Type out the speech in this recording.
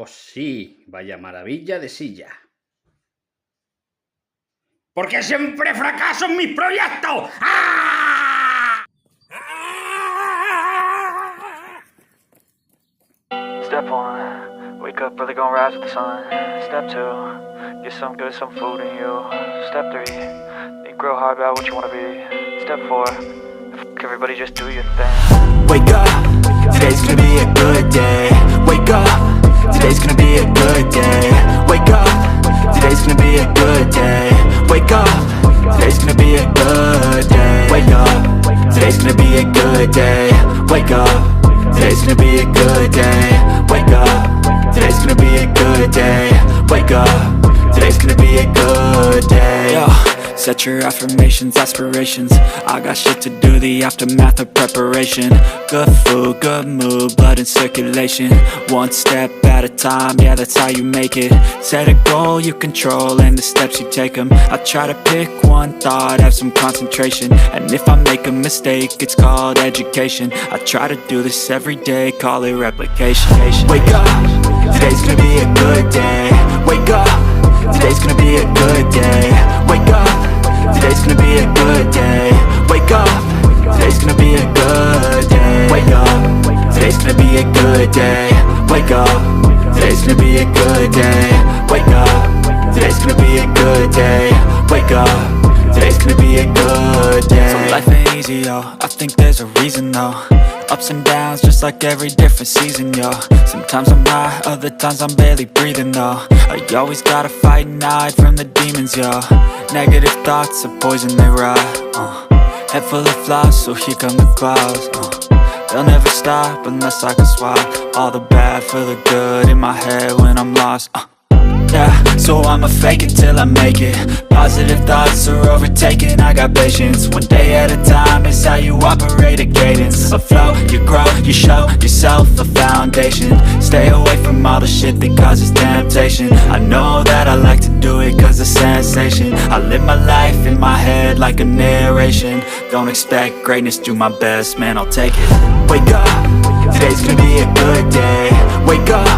Oh, sí, vaya maravilla de silla. ¡Porque siempre fracaso en mis proyectos! ¡Ah! Step 1, wake up early, gonna rise with the sun. Step 2, get some good, some food in you. Step 3, think real hard about what you wanna be. Step 4, everybody just do your thing. Wake up, today's gonna be a good day. Wake up, today's gonna be a good day. Wake up, today's gonna be a good day. Wake up, today's gonna be a good day. Wake up, today's gonna be a good day. Wake up, today's gonna be a good day. Wake up, today's gonna be a good day. Wake up, today's gonna be a good day. Yo, set your affirmations, aspirations. I got shit to do, the aftermath of preparation. Good food, good mood, blood in circulation. One step at a time, yeah, that's how you make it. Set a goal you control and the steps you take them. I try to pick one thought, have some concentration. And if I make a mistake, it's called education. I try to do this every day, call it replication. Wake up, today's gonna be a good day. Wake up, today's gonna be a good day. Wake up, today's gonna be a good day. Wake up, today's gonna be a good day. Wake up, today's gonna be a good day. Wake up, today's gonna be a good day. Wake up, today's gonna be a good day. Wake up, today's gonna be a good day. So life ain't easy, yo, I think there's a reason though. Ups and downs, just like every different season, yo. Sometimes I'm high, other times I'm barely breathing, though. I always gotta fight and hide from the demons, yo. Negative thoughts are poison, they rot. Head full of flies, so here come the clouds. They'll never stop unless I can swap all the bad for the good in my head when I'm lost. Yeah, so I'ma fake it till I make it. Positive thoughts are overtaken, I got patience. One day at a time is how you operate a cadence. A flow, you grow, you show yourself a foundation. Stay away from all the shit that causes temptation. I know that I like to do it cause it's sensation. I live my life in my head like a narration. Don't expect greatness, do my best, man, I'll take it. Wake up, today's gonna be a good day. Wake up,